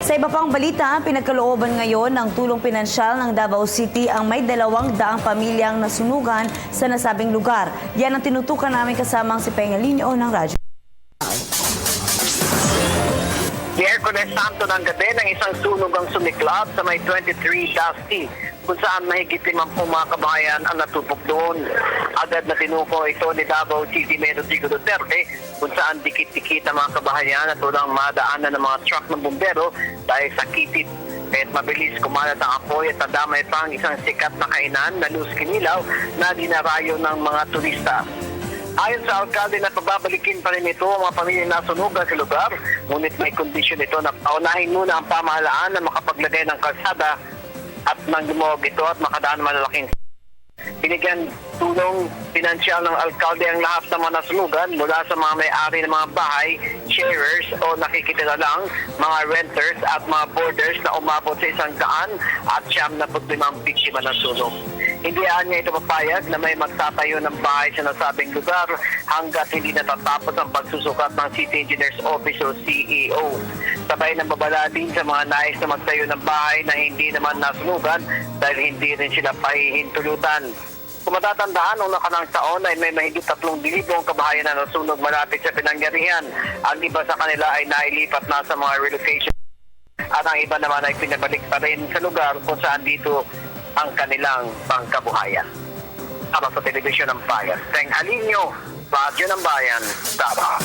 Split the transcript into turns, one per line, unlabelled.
Sa iba pang balita, pinagkalooban ngayon ng tulong pinansyal ng Davao City ang may 200 pamilyang nasunugan sa nasabing lugar. Yan ang tinutukan namin kasamang si Pengalinho ng Radyo.
Miyerkules Santo ng gabi ng isang sunog ang sumiklab sa may 23 Dusty, kung saan mahigit 50 mga kabahayan ang natupok doon. Agad na tinuko ito ni Davao City Mayor Rodrigo Duterte, kung saan dikit-dikit ang mga kabahayan at walang madaanan ng mga truck ng bumbero dahil sa kitid. Kahit mabilis kumalat ang apoy at nadamay pa ang isang sikat na kainan na Luz Kinilaw na dinarayo ng mga turista. Ayon sa alkalde na pababalikin pa rin ito ang mga pamilyang nasunugan sa lugar, ngunit may kondisyon ito na paunahin muna ang pamahalaan na makapaglagay ng kalsada at nang lumog ito at makadaan malalaking. Binigyan tulong pinansyal ng alkalde ang lahat ng mga nasunugan mula sa mga may-ari ng mga bahay, sharers o nakikitira lang, mga renters at mga boarders na umabot sa 100 at 95 biktima ng sunog. Hindi niya ito papayag na may magtatayo ng bahay sa nasabing lugar hanggat hindi natatapos ang pagsusukat ng City Engineers Office o CEO. Sabay ng babala din sa mga nais na magtayo ng bahay na hindi naman nasunugan dahil hindi rin sila pahihintulutan. Kung matatandaan, noong nakarang taon ay may mahigit 3,000 kabahayan na nasunog malapit sa pinangyarihan. Ang iba sa kanila ay nailipat na sa mga relocation at ang iba naman ay pinabalik pa rin sa lugar kung saan dito ang kanilang pangkabuhayan. Para sa Telebisyon ng Bayan, Pengalinho, Radyo ng Bayan, Davao.